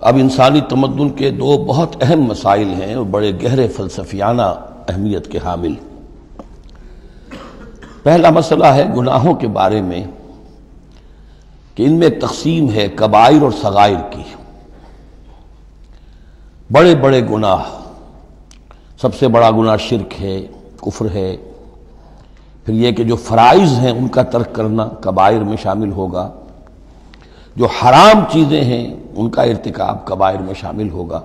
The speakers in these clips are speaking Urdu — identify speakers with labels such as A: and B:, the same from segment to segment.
A: اب انسانی تمدن کے دو بہت اہم مسائل ہیں اور بڑے گہرے فلسفیانہ اہمیت کے حامل۔ پہلا مسئلہ ہے گناہوں کے بارے میں کہ ان میں ایک تقسیم ہے کبائر اور صغائر کی۔ بڑے بڑے گناہ، سب سے بڑا گناہ شرک ہے، کفر ہے، پھر یہ کہ جو فرائض ہیں ان کا ترک کرنا کبائر میں شامل ہوگا، جو حرام چیزیں ہیں ان کا ارتکاب کبائر میں شامل ہوگا۔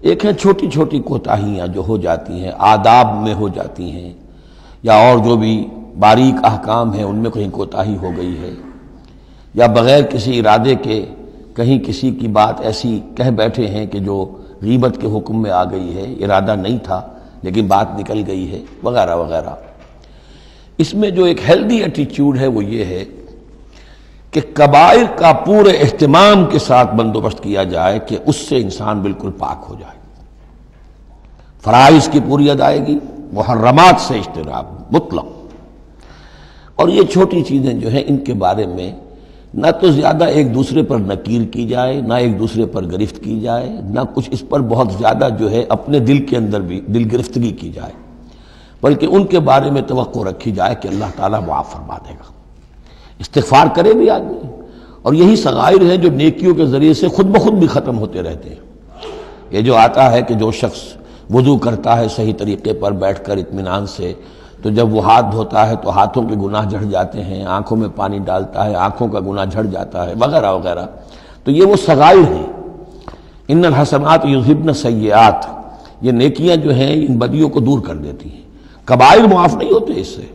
A: ایک ہے چھوٹی چھوٹی کوتاہیاں جو ہو جاتی ہیں، آداب میں ہو جاتی ہیں، یا اور جو بھی باریک احکام ہیں ان میں کہیں کوتاہی ہو گئی ہے، یا بغیر کسی ارادے کے کہیں کسی کی بات ایسی کہہ بیٹھے ہیں کہ جو غیبت کے حکم میں آ گئی ہے، ارادہ نہیں تھا لیکن بات نکل گئی ہے، وغیرہ وغیرہ۔ اس میں جو ایک ہیلدی ایٹیچیوڈ ہے وہ یہ ہے کہ کبائر کا پورے اہتمام کے ساتھ بندوبست کیا جائے کہ اس سے انسان بالکل پاک ہو جائے، فرائض کی پوری ادائیگی، محرمات سے اجتناب مطلق۔ اور یہ چھوٹی چیزیں جو ہیں ان کے بارے میں نہ تو زیادہ ایک دوسرے پر نکیر کی جائے، نہ ایک دوسرے پر گرفت کی جائے، نہ کچھ اس پر بہت زیادہ جو ہے اپنے دل کے اندر بھی دل گرفتگی کی جائے، بلکہ ان کے بارے میں توقع رکھی جائے کہ اللہ تعالیٰ معاف فرما دے گا، استغفار کرے بھی آدمی۔ اور یہی صغائر ہیں جو نیکیوں کے ذریعے سے خود بخود بھی ختم ہوتے رہتے ہیں۔ یہ جو آتا ہے کہ جو شخص وضو کرتا ہے صحیح طریقے پر بیٹھ کر اطمینان سے، تو جب وہ ہاتھ دھوتا ہے تو ہاتھوں کے گناہ جھڑ جاتے ہیں، آنکھوں میں پانی ڈالتا ہے آنکھوں کا گناہ جھڑ جاتا ہے، وغیرہ وغیرہ۔ تو یہ وہ صغائر ہیں۔ ان الحسنات یذہبن السیئات، یہ نیکیاں جو ہیں ان بدیوں کو دور کر دیتی ہیں۔ کبائر معاف نہیں ہوتے اس سے،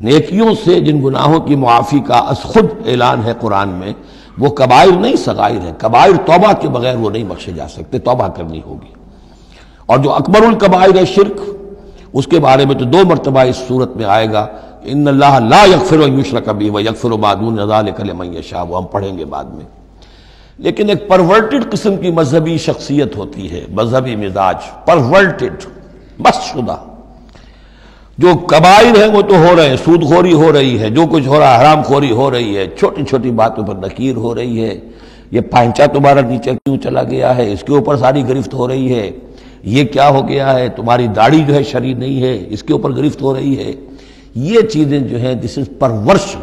A: نیکیوں سے جن گناہوں کی معافی کا از خود اعلان ہے قرآن میں، وہ کبائر نہیں صغائر ہیں۔ کبائر توبہ کے بغیر وہ نہیں بخشے جا سکتے، توبہ کرنی ہوگی۔ اور جو اکبر الکبائر ہے شرک، اس کے بارے میں تو دو مرتبہ اس صورت میں آئے گا، ان اللہ لا یغفر ان یشرک بہ ویغفر ما دون ذلک لمن یشاء، وہ ہم پڑھیں گے بعد میں۔ لیکن ایک پرورٹڈ قسم کی مذہبی شخصیت ہوتی ہے، مذہبی مزاج، پرورٹڈ، مست شدہ۔ جو کبائر ہیں وہ تو ہو رہے ہیں، سود خوری ہو رہی ہے، جو کچھ ہو رہا ہے حرام خوری ہو رہی ہے، چھوٹی چھوٹی باتوں پر نکیر ہو رہی ہے، یہ پائنچا تمہارا نیچے کیوں چلا گیا ہے، اس کے اوپر ساری گرفت ہو رہی ہے، یہ کیا ہو گیا ہے، تمہاری داڑھی جو ہے شرعی نہیں ہے، اس کے اوپر گرفت ہو رہی ہے۔ یہ چیزیں جو ہیں دس از پرورشن،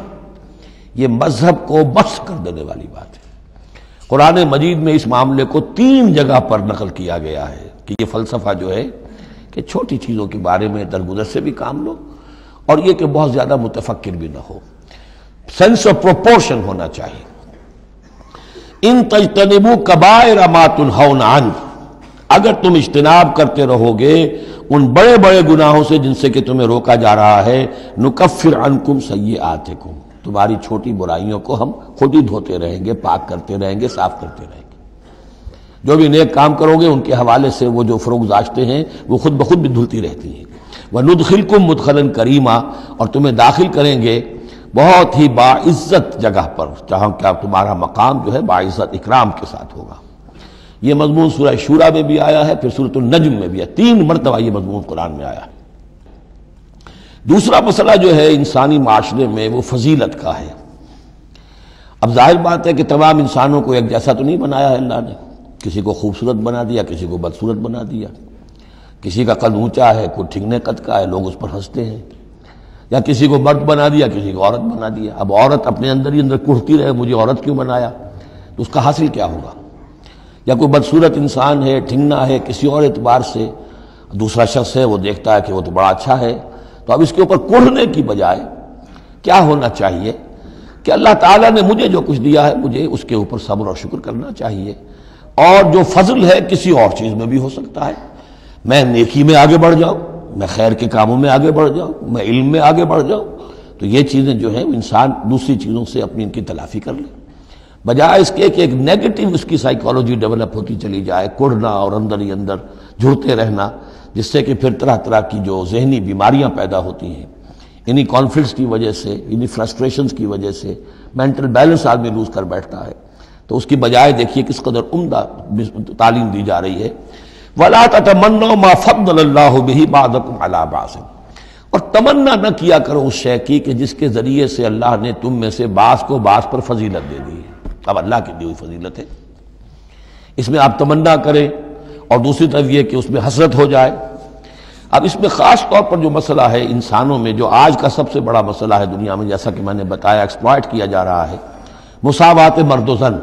A: یہ مذہب کو بس کر دینے والی بات ہے۔ قرآن مجید میں اس معاملے کو 3 جگہ پر نقل کیا گیا ہے کہ یہ فلسفہ جو ہے کہ چھوٹی چیزوں کے بارے میں درگزر سے بھی کام لو، اور یہ کہ بہت زیادہ متفکر بھی نہ ہو، سینس آف پروپورشن ہونا چاہیے۔ ان تجتنبوا کبائر ما تنہون عنہ، اگر تم اجتناب کرتے رہو گے ان بڑے بڑے گناہوں سے جن سے کہ تمہیں روکا جا رہا ہے، نکفر عنکم سیئاتکم، تمہاری چھوٹی برائیوں کو ہم خود ہی دھوتے رہیں گے، پاک کرتے رہیں گے، صاف کرتے رہیں گے۔ جو بھی نیک کام کرو گے ان کے حوالے سے وہ جو فروغ داشتے ہیں وہ خود بخود بھی دھلتی رہتی ہیں۔ وَنُدْخِلْكُمْ مُدْخَلًا كَرِيمًا، اور تمہیں داخل کریں گے بہت ہی باعزت جگہ پر، جہاں کیا تمہارا مقام جو ہے باعزت اکرام کے ساتھ ہوگا۔ یہ مضمون سورہ شورى میں بھی آیا ہے، پھر سورۃ النجم میں بھی ہے، 3 مرتبہ یہ مضمون قرآن میں آیا ہے۔ دوسرا مسئلہ جو ہے انسانی معاشرے میں وہ فضیلت کا ہے۔ اب ظاہر بات ہے کہ تمام انسانوں کو ایک جیسا تو نہیں بنایا ہے اللہ نے، کسی کو خوبصورت بنا دیا، کسی کو بدصورت بنا دیا، کسی کا قد اونچا ہے، کوئی ٹھگنے قد کا ہے، لوگ اس پر ہنستے ہیں، یا کسی کو مرد بنا دیا، کسی کو عورت بنا دیا۔ اب عورت اپنے اندر ہی اندر کڑھتی رہے مجھے عورت کیوں بنایا، تو اس کا حاصل کیا ہوگا؟ یا کوئی بدصورت انسان ہے، ٹھگنا ہے کسی اور اعتبار سے، دوسرا شخص ہے وہ دیکھتا ہے کہ وہ تو بڑا اچھا ہے، تو اب اس کے اوپر کڑھنے کی بجائے کیا ہونا چاہیے کہ اللہ تعالیٰ نے مجھے جو کچھ دیا ہے مجھے اس کے اوپر صبر اور شکر کرنا چاہیے، اور جو فضل ہے کسی اور چیز میں بھی ہو سکتا ہے، میں نیکی میں آگے بڑھ جاؤں، میں خیر کے کاموں میں آگے بڑھ جاؤں، میں علم میں آگے بڑھ جاؤں، تو یہ چیزیں جو ہیں انسان دوسری چیزوں سے اپنی ان کی تلافی کر لے، بجائے اس کے کہ ایک نیگیٹو اس کی سائیکالوجی ڈیولپ ہوتی چلی جائے، کڑھنا اور اندر ہی اندر جھڑتے رہنا، جس سے کہ پھر طرح طرح کی جو ذہنی بیماریاں پیدا ہوتی ہیں، انہی کانفلکٹس کی وجہ سے، انہی فرسٹریشنز کی وجہ سے مینٹل بیلنس آدمی لوز کر بیٹھتا ہے۔ تو اس کی بجائے دیکھیے کس قدر عمدہ تعلیم دی جا رہی ہے، وَلَا تَتَمَنَّوْا مَا فَضَّلَ اللَّهُ بِهِ بَعْضَكُمْ عَلَىٰ بَعْضٍ، اور تمنا نہ کیا کرو اس شے کی کہ جس کے ذریعے سے اللہ نے تم میں سے بعض کو بعض پر فضیلت دے دی ہے۔ اب اللہ کی دی ہوئی فضیلت ہے، اس میں آپ تمنا کریں، اور دوسری طرف یہ کہ اس میں حسرت ہو جائے۔ اب اس میں خاص طور پر جو مسئلہ ہے انسانوں میں، جو آج کا سب سے بڑا مسئلہ ہے دنیا میں، جیسا کہ میں نے بتایا ایکسپلائٹ کیا جا رہا ہے، مساوات مرد و زن۔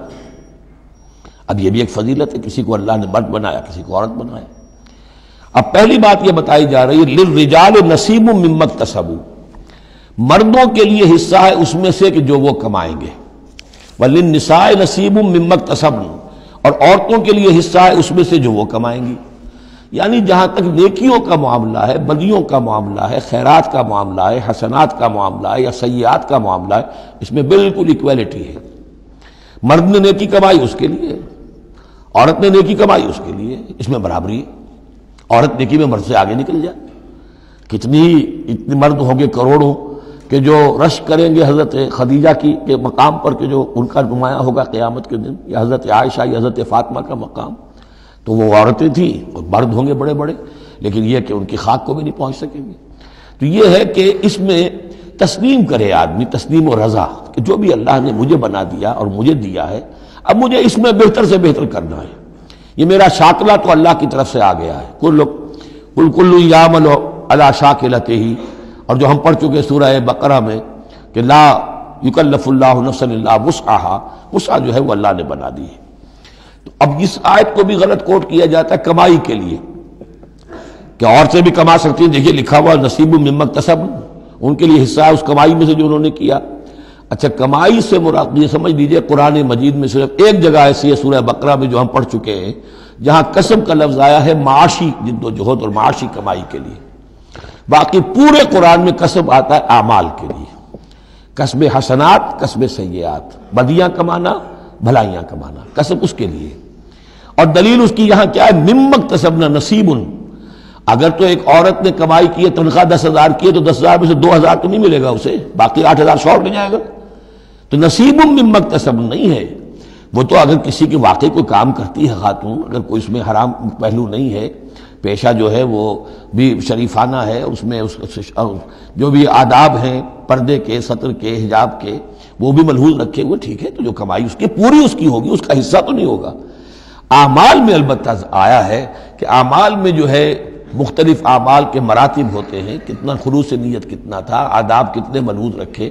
A: اب یہ بھی ایک فضیلت ہے، کسی کو اللہ نے مرد بنایا، کسی کو عورت بنایا۔ اب پہلی بات یہ بتائی جا رہی ہے للرجال نصیب مما اکتسبوا، مردوں کے لیے حصہ ہے اس میں سے کہ جو وہ کمائیں گے، وللنساء نصیب مما اکتسبن، اور عورتوں کے لیے حصہ ہے اس میں سے جو وہ کمائیں گی۔ یعنی جہاں تک نیکیوں کا معاملہ ہے، بدیوں کا معاملہ ہے، خیرات کا معاملہ ہے، حسنات کا معاملہ ہے یا سیئات کا معاملہ ہے، اس میں بالکل ایکویلٹی ہے۔ مرد نے نیکی کمائی اس کے لیے، عورت نے نیکی کمائی اس کے لیے، اس میں برابری ہے۔ عورت نیکی میں مرد سے آگے نکل جائے، اتنے مرد ہوں گے کروڑوں کہ جو رش کریں گے حضرت خدیجہ کی کے مقام پر، کہ جو ان کا نمایاں ہوگا قیامت کے دن، یا حضرت عائشہ یا حضرت فاطمہ کا مقام، تو وہ عورتیں تھیں اور مرد ہوں گے بڑے بڑے، لیکن یہ کہ ان کی خاک کو بھی نہیں پہنچ سکیں گے۔ تو یہ ہے کہ اس میں تسلیم کرے آدمی، تسلیم و رضا، کہ جو بھی اللہ نے مجھے بنا دیا اور مجھے دیا ہے، اب مجھے اس میں بہتر سے بہتر کرنا ہے۔ یہ میرا شاکلہ تو اللہ کی طرف سے آ گیا ہے، کل یعمل علی شاکلتہ، اور جو ہم پڑھ چکے سورہ بقرہ میں کہ لا یکلف اللہ نفسا الا وسعہا، وسع جو ہے وہ اللہ نے بنا دی ہے۔ تو اب اس آیت کو بھی غلط کوٹ کیا جاتا ہے کمائی کے لیے، کہ عورتیں بھی کما سکتی ہیں، دیکھیے لکھا ہوا نصیب مما اکتسب، ان کے لیے حصہ ہے اس کمائی میں سے جو انہوں نے کیا۔ اچھا، کمائی سے مراد یہ سمجھ لیجیے قرآن مجید میں صرف ایک جگہ ایسی ہے سورہ بقرہ میں جو ہم پڑھ چکے ہیں، جہاں کسب کا لفظ آیا ہے معاشی جد و جہد اور معاشی کمائی کے لیے۔ باقی پورے قرآن میں کسب آتا ہے اعمال کے لیے، کسب حسنات، کسب سیئات، بدیاں کمانا، بھلائیاں کمانا، کسب اس کے لیے۔ اور دلیل اس کی یہاں کیا ہے، مما اکتسبنا نصیب۔ اگر تو ایک عورت نے کمائی کی ہے، تنخواہ 10,000 کی ہے، تو 10,000 میں سے 2,000 تو نہیں ملے گا اسے، باقی 8,000 شارٹ میں جائے گا۔ تو نصیب مما اکتسب نہیں ہے وہ، تو اگر کسی کی واقعی کوئی کام کرتی ہے خاتون، اگر کوئی اس میں حرام پہلو نہیں ہے، پیشہ جو ہے وہ بھی شریفانہ ہے، اس میں جو بھی آداب ہیں پردے کے، سطر کے، حجاب کے، وہ بھی ملحوظ رکھے ہوئے، ٹھیک ہے، تو جو کمائی اس کی پوری اس کی ہوگی، اس کا حصہ تو نہیں ہوگا۔ اعمال میں البتہ آیا ہے کہ اعمال میں جو ہے مختلف اعمال کے مراتب ہوتے ہیں، کتنا خلوص نیت کتنا تھا، آداب کتنے ملحوظ رکھے،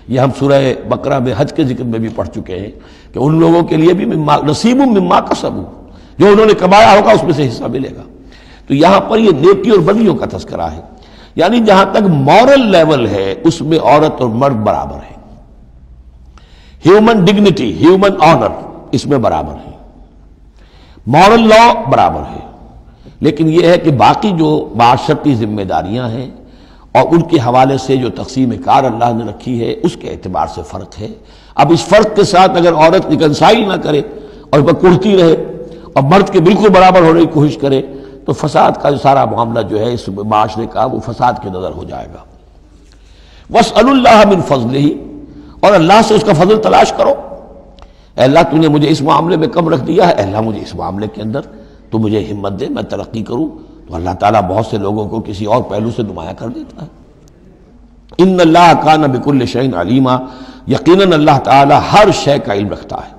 A: یہ ہم سورہ بقرہ میں حج کے ذکر میں بھی پڑھ چکے ہیں کہ ان لوگوں کے لیے بھی نصیب مما کسبوا، جو انہوں نے کمایا ہوگا اس میں سے حصہ ملے گا۔ تو یہاں پر یہ نیکی اور بدیوں کا تذکرہ ہے، یعنی جہاں تک مورل لیول ہے اس میں عورت اور مرد برابر ہیں، ہیومن ڈگنیٹی، ہیومن آنر اس میں برابر ہے، مورل لا برابر ہے۔ لیکن یہ ہے کہ باقی جو معاشرتی ذمہ داریاں ہیں اور ان کے حوالے سے جو تقسیم کار اللہ نے رکھی ہے، اس کے اعتبار سے فرق ہے۔ اب اس فرق کے ساتھ اگر عورت ریکنسائل نہ کرے اور اس پر کڑتی رہے اور مرد کے بالکل برابر ہونے کی کوشش کرے، تو فساد کا جو سارا معاملہ جو ہے اس معاشرے کا، وہ فساد کے نظر ہو جائے گا۔ وَاسْأَلُوا اللَّهَ مِنْ فَضْلِهِ، اور اللہ سے اس کا فضل تلاش کرو۔ اے اللہ تو نے مجھے اس معاملے میں کم رکھ دیا ہے، اے اللہ مجھے اس معاملے کے اندر تو مجھے ہمت دے، میں ترقی کروں، تو اللہ تعالیٰ بہت سے لوگوں کو کسی اور پہلو سے نمایاں کر دیتا ہے۔ ان اللہ کان بکل شیء علیما، یقیناً اللہ تعالیٰ ہر شے کا علم رکھتا ہے۔